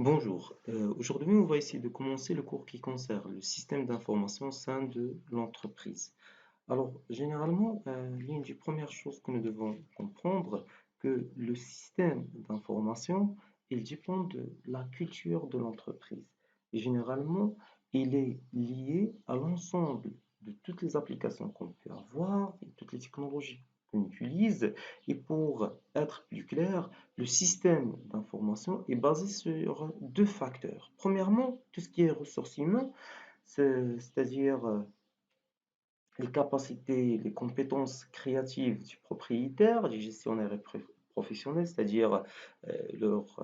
Bonjour, aujourd'hui on va essayer de commencer le cours qui concerne le système d'information au sein de l'entreprise. Alors généralement, l'une des premières choses que nous devons comprendre, que le système d'information, il dépend de la culture de l'entreprise. Et généralement, il est lié à l'ensemble de toutes les applications qu'on peut avoir et toutes les technologies qu'on utilise. Et pour être plus clair, le système d'information est basé sur deux facteurs. Premièrement, tout ce qui est ressources humaines, c'est-à-dire les capacités, les compétences créatives du propriétaire, du gestionnaire et professionnel, c'est-à-dire leur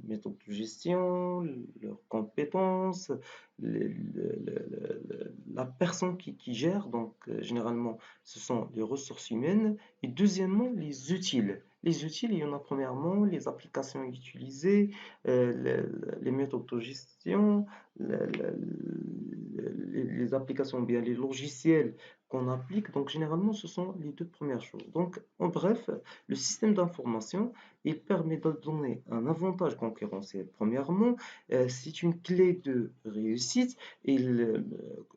méthode de gestion, leurs compétences, la personne qui gère, donc généralement ce sont les ressources humaines, et deuxièmement les outils. Les outils, il y en a premièrement les applications utilisées, les méthodes de gestion, les applications, bien les logiciels qu'on applique. Donc, généralement, ce sont les deux premières choses. Donc, en bref, le système d'information, il permet de donner un avantage concurrentiel. Premièrement, c'est une clé de réussite. Il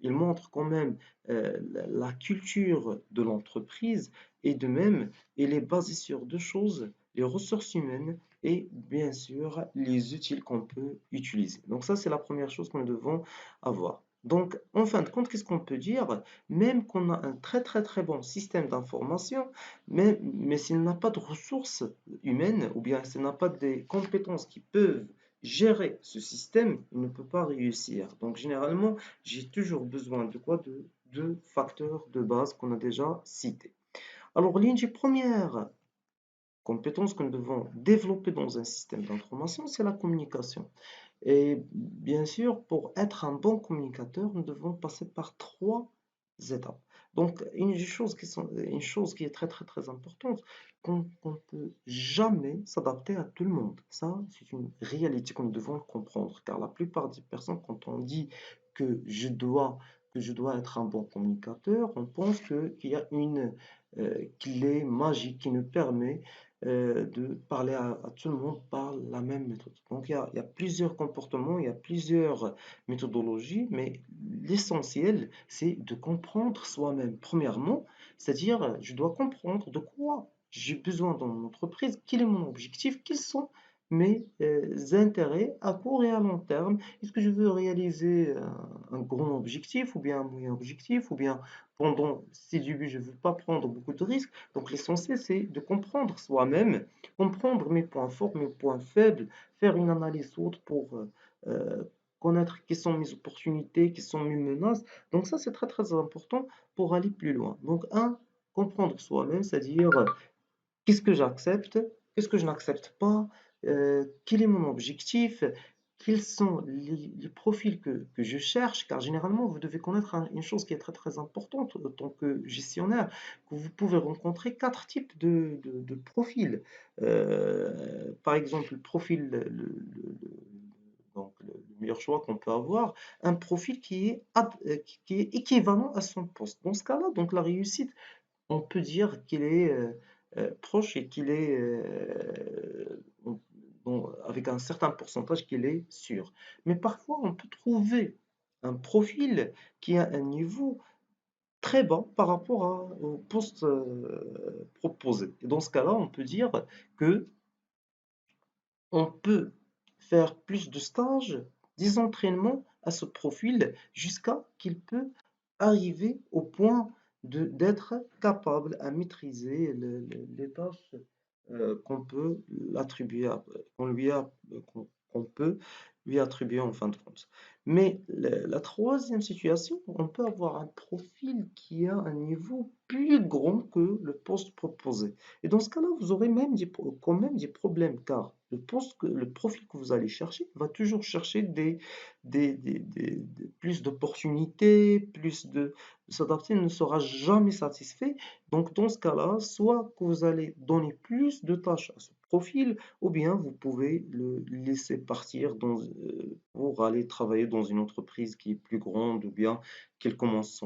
montre quand même la culture de l'entreprise et de même, il est basé sur deux choses, les ressources humaines et bien sûr les outils qu'on peut utiliser. Donc ça, c'est la première chose que nous devons avoir. Donc, en fin de compte, qu'est-ce qu'on peut dire? Même qu'on a un très très très bon système d'information, mais s'il n'a pas de ressources humaines, ou bien s'il n'a pas des compétences qui peuvent gérer ce système, il ne peut pas réussir. Donc, généralement, j'ai toujours besoin de quoi? De deux facteurs de base qu'on a déjà cités. Alors, l'une des premières compétences que nous devons développer dans un système d'information, c'est la communication. Et bien sûr, pour être un bon communicateur, nous devons passer par trois étapes. Donc, une chose qui est très très très importante, qu'on ne peut jamais s'adapter à tout le monde. Ça, c'est une réalité que nous devons comprendre, car la plupart des personnes, quand on dit que je dois être un bon communicateur, on pense qu'il y a une clé magique qui nous permet de parler à tout le monde par la même méthode. Donc, il y a plusieurs comportements, il y a plusieurs méthodologies, mais l'essentiel, c'est de comprendre soi-même. Premièrement, c'est-à-dire, je dois comprendre de quoi j'ai besoin dans mon entreprise, quel est mon objectif, quels sont mes intérêts à court et à long terme. Est-ce que je veux réaliser un grand objectif ou bien un moyen objectif ou bien pendant ces débuts, je ne veux pas prendre beaucoup de risques. Donc l'essentiel, c'est de comprendre soi-même, comprendre mes points forts, mes points faibles, faire une analyse autre pour euh, connaître quelles sont mes opportunités, quelles sont mes menaces. Donc ça, c'est très très important pour aller plus loin. Donc comprendre soi-même, c'est-à-dire qu'est-ce que j'accepte, qu'est-ce que je n'accepte pas, quel est mon objectif, quels sont les profils que je cherche, car généralement, vous devez connaître une chose qui est très très importante en tant que gestionnaire, que vous pouvez rencontrer quatre types de profils. Par exemple, le profil, donc le meilleur choix qu'on peut avoir, un profil qui est équivalent à son poste. Dans ce cas-là, donc la réussite, on peut dire qu'il est proche et qu'il est avec un certain pourcentage qu'il est sûr. Mais parfois, on peut trouver un profil qui a un niveau très bas par rapport au poste proposé. Et dans ce cas-là, on peut dire que on peut faire plus de stages, des entraînements à ce profil jusqu'à qu'il peut arriver au point d'être capable à maîtriser les tâches qu'on peut l'attribuer, qu'on peut lui attribuer en fin de compte. Mais la troisième situation, on peut avoir un profil qui a un niveau plus grand que le poste proposé. Et dans ce cas-là, vous aurez même quand même des problèmes, car le profil que vous allez chercher va toujours chercher plus d'opportunités, plus de s'adapter, ne sera jamais satisfait. Donc, dans ce cas-là, soit que vous allez donner plus de tâches à ce profil, ou bien vous pouvez le laisser partir pour aller travailler dans une entreprise qui est plus grande, ou bien qu'elle commence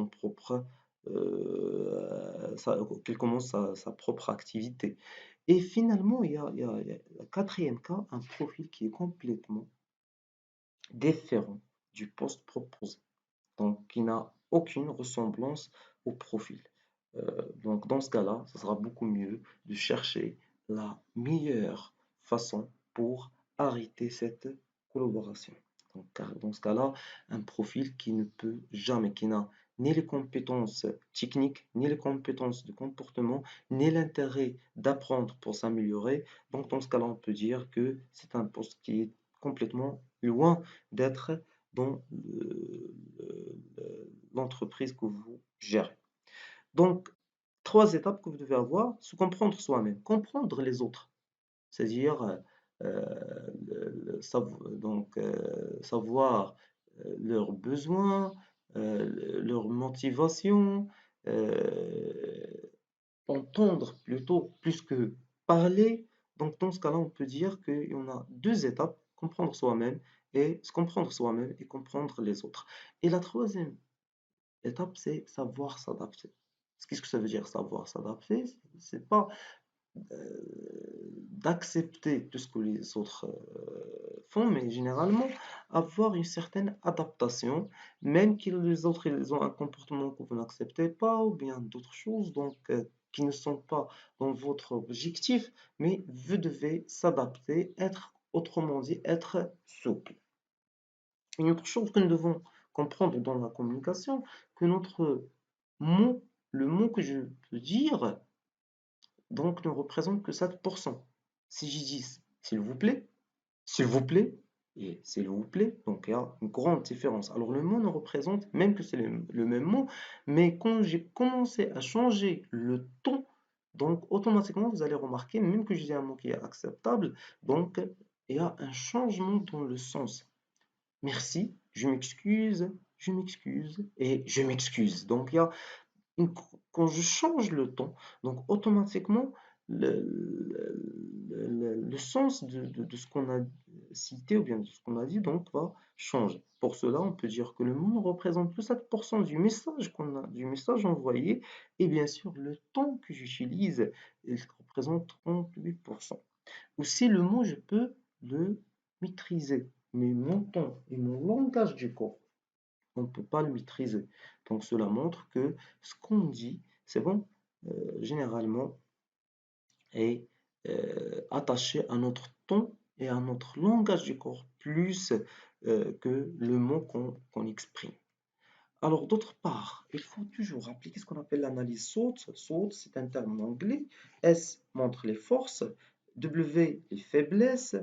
qu'elle commence sa propre activité. Et finalement, il y a le quatrième cas, un profil qui est complètement différent du poste proposé, donc qui n'a aucune ressemblance au profil. Donc dans ce cas-là, ce sera beaucoup mieux de chercher la meilleure façon pour arrêter cette collaboration. Donc, car dans ce cas-là, un profil qui ne peut jamais, qui n'a ni les compétences techniques, ni les compétences de comportement, ni l'intérêt d'apprendre pour s'améliorer. Donc dans ce cas-là, on peut dire que c'est un poste qui est complètement loin d'être dans l'entreprise que vous gérez. Donc, trois étapes que vous devez avoir: se comprendre soi-même, comprendre les autres, c'est-à-dire savoir leurs besoins, leurs motivations, euh, entendre plutôt plus que parler. Donc, dans ce cas-là, on peut dire qu'il y en a deux étapes: comprendre soi-même et se comprendre soi-même et comprendre les autres. Et la troisième étape, c'est savoir s'adapter. Qu'est-ce que ça veut dire savoir s'adapter? C'est pas d'accepter tout ce que les autres font, mais généralement avoir une certaine adaptation, même que les autres ils ont un comportement que vous n'acceptez pas, ou bien d'autres choses donc qui ne sont pas dans votre objectif, mais vous devez s'adapter, être, autrement dit, être souple. Une autre chose que nous devons comprendre dans la communication, que notre mot, le mot que je peux dire, donc ne représente que 7%. Si je dis s'il vous plaît, et s'il vous plaît, donc il y a une grande différence. Alors le mot ne représente, même que c'est le même mot, mais quand j'ai commencé à changer le ton, donc automatiquement vous allez remarquer, même que je dis un mot qui est acceptable, donc il y a un changement dans le sens. Merci, je m'excuse et je m'excuse. Donc il y a quand je change le ton, donc automatiquement, le sens de ce qu'on a cité ou bien de ce qu'on a dit donc va changer. Pour cela, on peut dire que le mot ne représente que 7% du message qu'on a, du message envoyé, et bien sûr, le ton que j'utilise, il représente 38%. Aussi, le mot, je peux le maîtriser, mais mon ton et mon langage du corps on ne peut pas le maîtriser. Donc cela montre que ce qu'on dit, c'est bon, généralement, est attaché à notre ton et à notre langage du corps, plus que le mot qu'on exprime. Alors d'autre part, il faut toujours appliquer ce qu'on appelle l'analyse SWOT. SWOT, c'est un terme anglais. S montre les forces, W les faiblesses,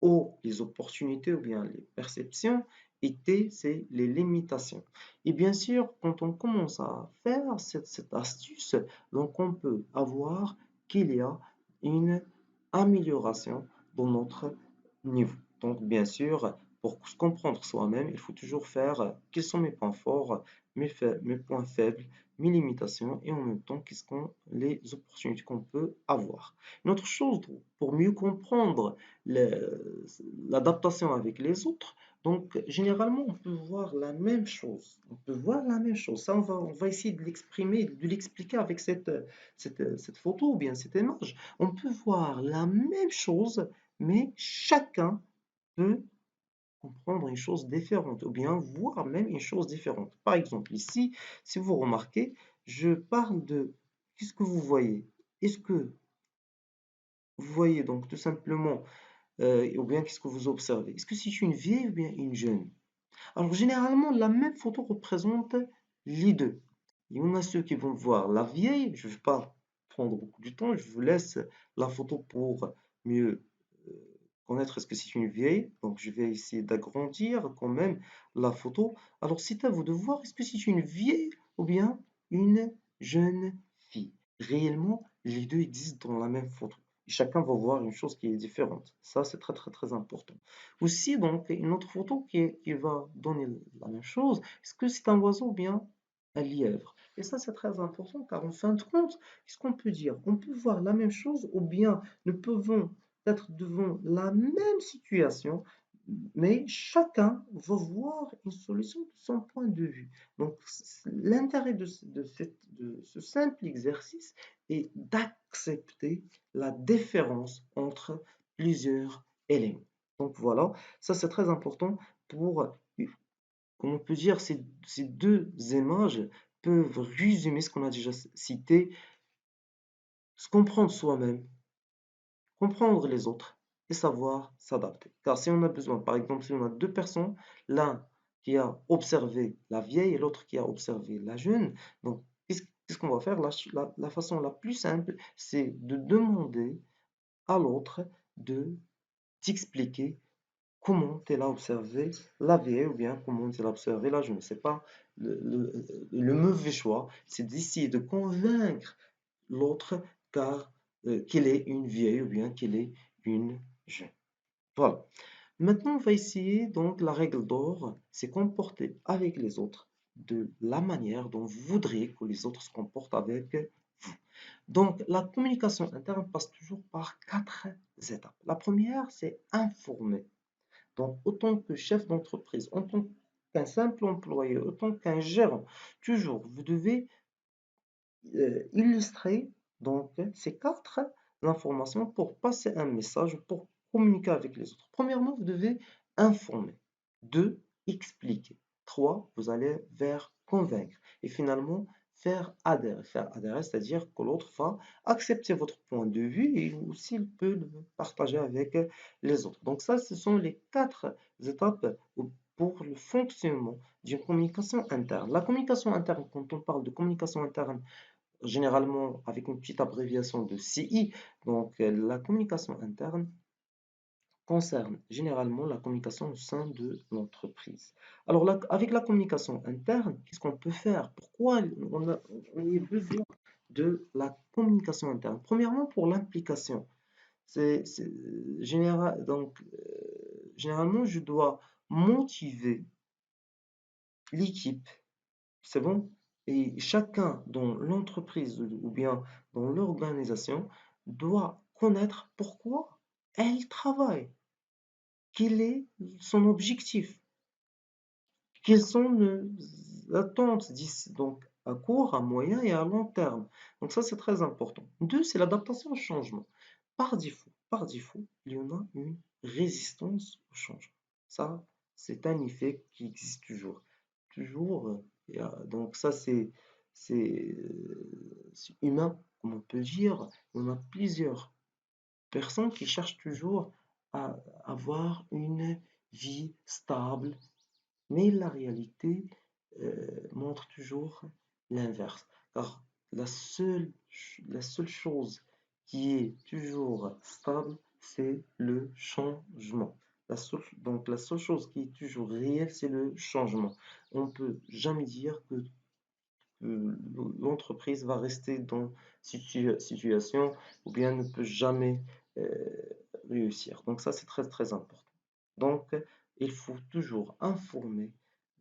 O, les opportunités ou bien les perceptions, et T, c'est les limitations. Et bien sûr, quand on commence à faire cette astuce, donc on peut avoir qu'il y a une amélioration dans notre niveau. Donc bien sûr, pour se comprendre soi-même, il faut toujours faire quels sont mes points forts, mes points faibles, mes limitations et en même temps quelles sont les opportunités qu'on peut avoir. Une autre chose, pour mieux comprendre l'adaptation avec les autres. Donc, généralement, on peut voir la même chose. On peut voir la même chose. Ça, on va essayer de l'exprimer, de l'expliquer avec cette photo ou bien cette image. On peut voir la même chose, mais chacun peut comprendre une chose différente ou bien voir même une chose différente. Par exemple, ici, si vous remarquez, je parle de qu'est-ce que vous voyez? Est-ce que vous voyez donc tout simplement ou bien qu'est-ce que vous observez? Est-ce que c'est une vieille ou bien une jeune? Alors généralement, la même photo représente les deux. Il y en a ceux qui vont voir la vieille, je ne vais pas prendre beaucoup de temps, je vous laisse la photo pour mieux connaître est-ce que c'est une vieille. Donc je vais essayer d'agrandir quand même la photo. Alors c'est à vous de voir est-ce que c'est une vieille ou bien une jeune fille. Réellement, les deux existent dans la même photo. Chacun va voir une chose qui est différente. Ça, c'est très, très, très important. Aussi, donc, une autre photo qui va donner la même chose. Est-ce que c'est un oiseau ou bien un lièvre? Et ça, c'est très important car en fin de compte, qu'est-ce qu'on peut dire? On peut voir la même chose ou bien nous pouvons être devant la même situation, mais chacun va voir une solution de son point de vue. Donc, l'intérêt de ce simple exercice est d'accepter la différence entre plusieurs éléments. Donc voilà, ça c'est très important pour, comme on peut dire, ces deux images peuvent résumer ce qu'on a déjà cité, se comprendre soi-même, comprendre les autres et savoir s'adapter. Car si on a besoin, par exemple, si on a deux personnes, l'un qui a observé la vieille et l'autre qui a observé la jeune, donc qu'est-ce qu'on va faire? La façon la plus simple, c'est de demander à l'autre de t'expliquer comment elle a observé la vieille ou bien comment elle a observé la jeune. C'est pas le mauvais choix, c'est d'essayer de convaincre l'autre car qu'il est une vieille ou bien qu'il est une jeune. Voilà. Maintenant, on va essayer donc la règle d'or, c'est comporter avec les autres de la manière dont vous voudriez que les autres se comportent avec vous. Donc, la communication interne passe toujours par quatre étapes. La première, c'est informer. Donc, autant que chef d'entreprise, autant qu'un simple employé, autant qu'un gérant, toujours, vous devez illustrer donc ces quatre informations pour passer un message, pour communiquer avec les autres. Premièrement, vous devez informer. Deux, expliquer. Trois, vous allez vers convaincre. Et finalement, faire adhérer. Faire adhérer, c'est-à-dire que l'autre va accepter votre point de vue et aussi il peut le partager avec les autres. Donc ça, ce sont les quatre étapes pour le fonctionnement d'une communication interne. La communication interne, quand on parle de communication interne, généralement avec une petite abréviation de CI. Donc, la communication interne concerne généralement la communication au sein de l'entreprise. Alors, avec la communication interne, qu'est-ce qu'on peut faire? Pourquoi on a besoin de la communication interne? Premièrement, pour l'implication. Généralement, je dois motiver l'équipe. C'est bon? Et chacun dans l'entreprise ou bien dans l'organisation doit connaître pourquoi elle travaille, quel est son objectif, quelles sont les attentes donc à court, à moyen et à long terme. Donc ça, c'est très important. Deux, c'est l'adaptation au changement. Par défaut, il y en a une résistance au changement. Ça, c'est un effet qui existe toujours. Toujours, donc ça, c'est humain, comme on peut dire. On a plusieurs personnes qui cherchent toujours à avoir une vie stable, mais la réalité montre toujours l'inverse. Car la seule chose qui est toujours stable, c'est le changement. Donc la seule chose qui est toujours réelle, c'est le changement. On ne peut jamais dire que l'entreprise va rester dans cette situation ou bien ne peut jamais euh, réussir. Donc ça, c'est très très important. Donc, il faut toujours informer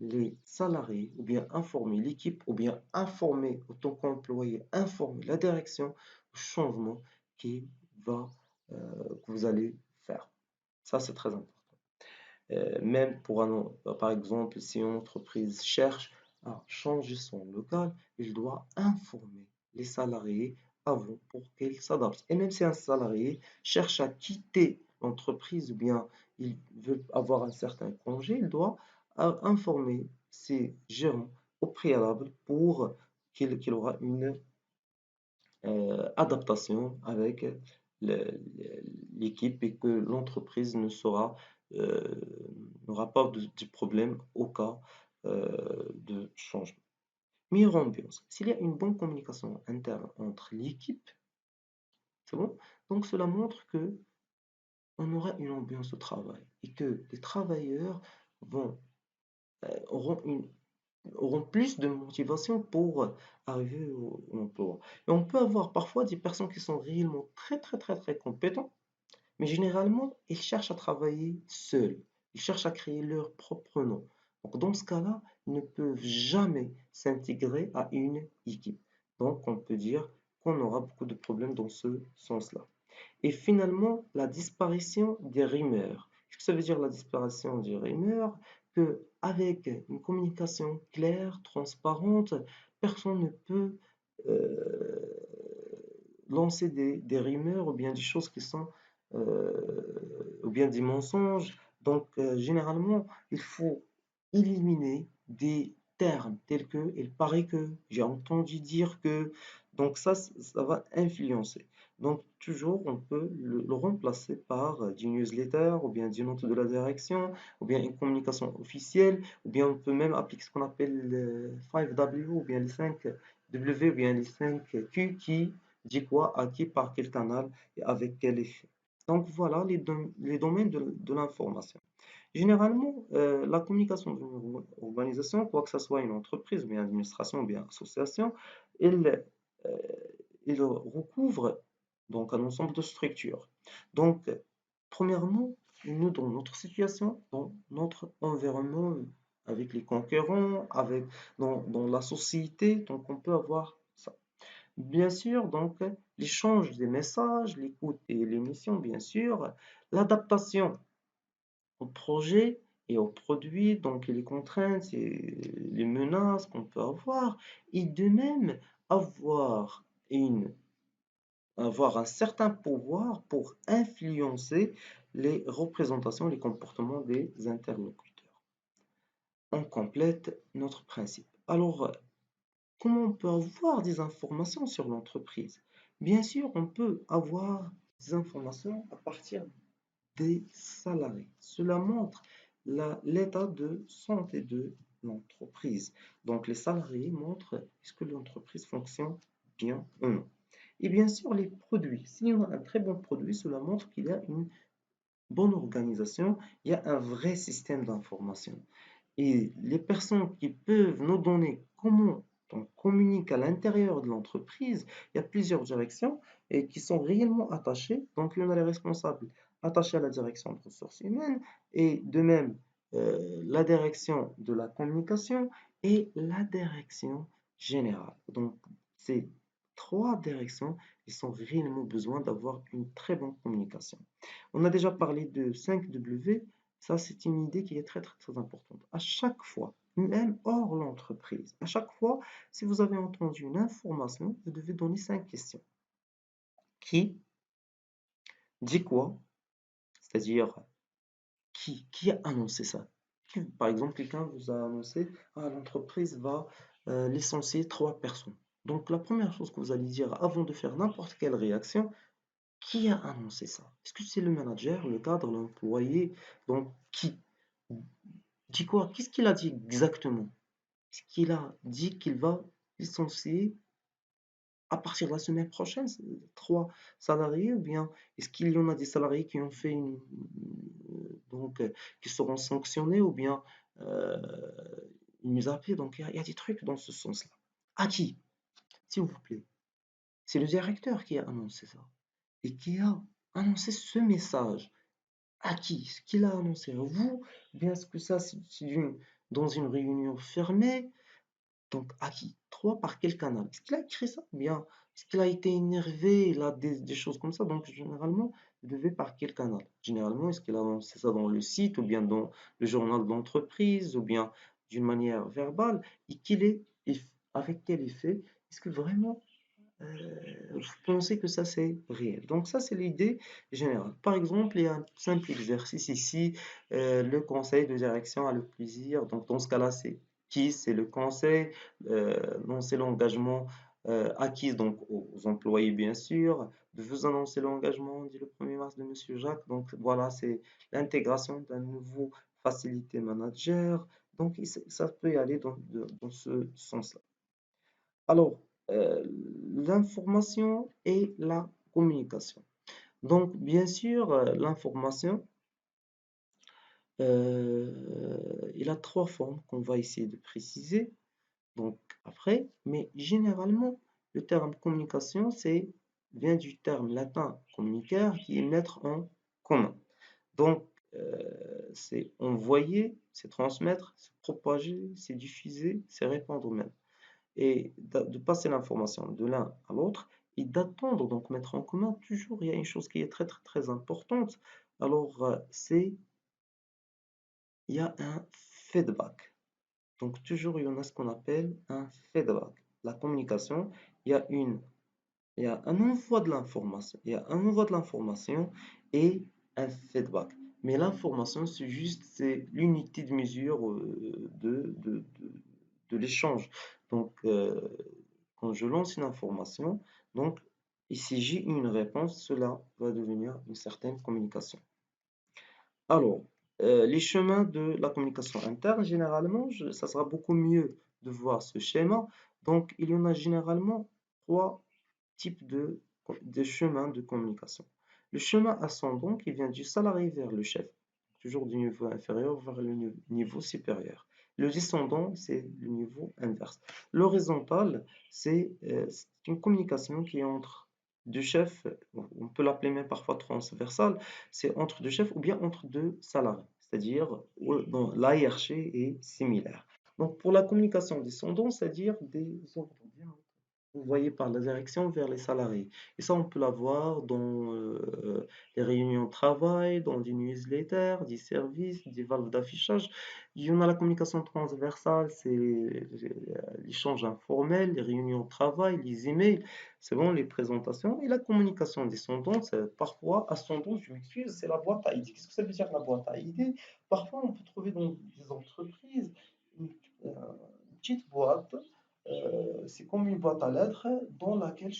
les salariés ou bien informer l'équipe ou bien informer autant qu'employé, informer la direction au changement qui va, que vous allez faire. Ça, c'est très important. Même par exemple, si une entreprise cherche à changer son local, il doit informer les salariés avant pour qu'ils s'adaptent. Et même si un salarié cherche à quitter l'entreprise ou bien il veut avoir un certain congé, il doit informer ses gérants au préalable pour qu'il aura une adaptation avec l'équipe et que l'entreprise euh, n'aura pas de problème au cas de changement. Meilleure ambiance. S'il y a une bonne communication interne entre l'équipe, c'est bon, donc cela montre que on aura une ambiance de travail et que les travailleurs vont, auront auront plus de motivation pour arriver au emploi. Et on peut avoir parfois des personnes qui sont réellement très très très très compétentes, mais généralement, ils cherchent à travailler seuls. Ils cherchent à créer leur propre nom. Donc dans ce cas-là, ils ne peuvent jamais s'intégrer à une équipe. Donc on peut dire qu'on aura beaucoup de problèmes dans ce sens-là. Et finalement, la disparition des rumeurs. que ça veut dire la disparition des rumeurs? Que avec une communication claire, transparente, personne ne peut euh, lancer des rumeurs ou bien des choses qui sont ou bien des mensonges. Donc, généralement, il faut éliminer des termes tels que il paraît que, j'ai entendu dire que. Donc, ça va influencer. Donc, toujours, on peut le remplacer par du newsletter ou bien d'une note de la direction ou bien une communication officielle ou bien on peut même appliquer ce qu'on appelle le 5W ou bien les 5 W ou bien les 5 Q qui dit quoi, à qui, par quel canal et avec quel effet. Donc voilà les domaines de l'information. Généralement, la communication d'une organisation, quoi que ce soit une entreprise, ou bien administration, ou bien association, elle, euh, elle recouvre donc un ensemble de structures. Donc, premièrement, nous, dans notre situation, dans notre environnement, avec les concurrents, dans la société, donc on peut avoir ça. Bien sûr, donc l'échange des messages, l'écoute et l'émission, bien sûr, l'adaptation au projet et aux produits, donc les contraintes et les menaces qu'on peut avoir, et de même avoir avoir un certain pouvoir pour influencer les représentations, les comportements des interlocuteurs. On complète notre principe. Alors, comment on peut avoir des informations sur l'entreprise? Bien sûr, on peut avoir des informations à partir des salariés. Cela montre l'état de santé de l'entreprise. Donc, les salariés montrent est-ce que l'entreprise fonctionne bien ou non. Et bien sûr, les produits. S'il y a un très bon produit, cela montre qu'il y a une bonne organisation, il y a un vrai système d'information. Et les personnes qui peuvent nous donner comment on communique à l'intérieur de l'entreprise, il y a plusieurs directions et qui sont réellement attachées. Donc, il y en a les responsables attachés à la direction de ressources humaines et de même la direction de la communication et la direction générale. Donc, ces trois directions, ils ont réellement besoin d'avoir une très bonne communication. On a déjà parlé de 5W. Ça, c'est une idée qui est très, très, très importante. À chaque fois, même hors l'entreprise, à chaque fois, si vous avez entendu une information, vous devez donner 5 questions. Qui dit quoi? C'est-à-dire, qui a annoncé ça? Par exemple, quelqu'un vous a annoncé, ah, l'entreprise va licencier 3 personnes. Donc, la première chose que vous allez dire avant de faire n'importe quelle réaction, qui a annoncé ça? Est-ce que c'est le manager, le cadre, l'employé? Donc, qui? Dit quoi? Qu'est-ce qu'il a dit exactement? Est-ce qu'il a dit qu'il va licencier à partir de la semaine prochaine 3 salariés ou bien est-ce qu'il y en a des salariés qui ont fait qui seront sanctionnés ou bien euh, une mise à pied? Donc il y a des trucs dans ce sens-là. À qui? S'il vous plaît. C'est le directeur qui a annoncé ça et qui a annoncé ce message. À qui? Ce qu'il a annoncé à vous? Ou bien est-ce que ça dans une réunion fermée? Donc, à qui? 3 par quel canal? Est-ce qu'il a écrit ça? Ou bien, est-ce qu'il a été énervé? Il a des choses comme ça. Donc, généralement, vous devez par quel canal? Généralement, est-ce qu'il a lancé ça dans le site, ou bien dans le journal de l'entreprise, ou bien d'une manière verbale? Et avec quel effet? Est-ce que vraiment vous pensez que ça c'est réel? Donc, ça, c'est l'idée générale. Par exemple, il y a un simple exercice ici. Le conseil de direction a le plaisir. Donc, dans ce cas-là, c'est qui? C'est le conseil. Non, c'est l'engagement acquis donc aux employés, bien sûr. De vous annoncer l'engagement dit le 1er mars de Monsieur Jacques. Donc, voilà, c'est l'intégration d'un nouveau facilité manager. Donc, ça peut y aller dans ce sens-là. Alors, euh, l'information et la communication. Donc, bien sûr, l'information, il a 3 formes qu'on va essayer de préciser. Donc, après, mais généralement, le terme communication, vient du terme latin communicare qui est mettre en commun. Donc, c'est envoyer, c'est transmettre, c'est propager, c'est diffuser, c'est répandre même et de passer l'information de l'un à l'autre et d'attendre, donc mettre en commun, toujours il y a une chose qui est très très très importante. Alors, c'est il y a un feedback. Donc, toujours, il y en a ce qu'on appelle un feedback. La communication, il y a une, il y a un envoi de l'information. Il y a un envoi de l'information et un feedback. Mais l'information, c'est l'unité de mesure de l'échange. Donc, quand je lance une information, donc, et si j'ai une réponse, cela va devenir une certaine communication. Alors, les chemins de la communication interne, généralement, ça sera beaucoup mieux de voir ce schéma. Donc, il y en a généralement trois types de chemins de communication. Le chemin ascendant qui vient du salarié vers le chef, toujours du niveau inférieur vers le niveau supérieur. Le descendant, c'est le niveau inverse. L'horizontal, c'est une communication qui est entre deux chefs, on peut l'appeler même parfois transversale, c'est entre deux chefs ou bien entre deux salariés, c'est-à-dire dans la hiérarchie est similaire. Donc pour la communication descendante, c'est-à-dire des ordres envoyés par la direction vers les salariés. Et ça, on peut l'avoir dans les réunions de travail, dans des newsletters, des services, des valves d'affichage. Il y en a la communication transversale, c'est l'échange informel, les réunions de travail, les emails, c'est bon, les présentations. Et la communication descendante, c'est parfois ascendante, je m'excuse, c'est la boîte à idées. Qu'est-ce que ça veut dire la boîte à idées? Parfois, on peut trouver dans des entreprises une, une petite boîte, c'est comme une boîte à lettres dans laquelle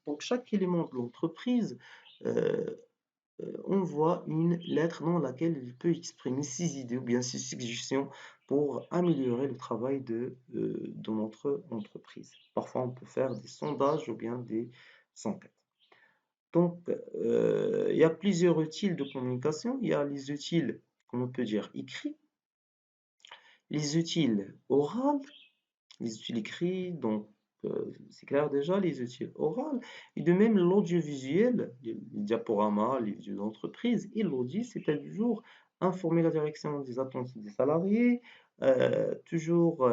donc chaque élément de l'entreprise, euh, envoie une lettre dans laquelle il peut exprimer ses idées ou bien ses suggestions pour améliorer le travail de notre entreprise. Parfois, on peut faire des sondages ou bien des enquêtes. Donc, il y a plusieurs outils de communication. Il y a les outils, comme on peut dire, écrits, les outils oraux, les outils écrits, donc c'est clair déjà, les outils oraux, et de même l'audiovisuel, les diaporamas, les vidéos d'entreprise, et l'audit, c'est toujours informer la direction des attentes des salariés, toujours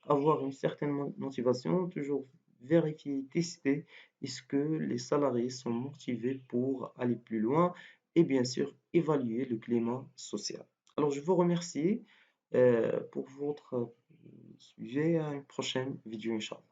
avoir une certaine motivation, toujours vérifier, tester, est-ce que les salariés sont motivés pour aller plus loin, et bien sûr, évaluer le climat social. Alors, je vous remercie pour votre sujet à une prochaine vidéo, Inch'Allah.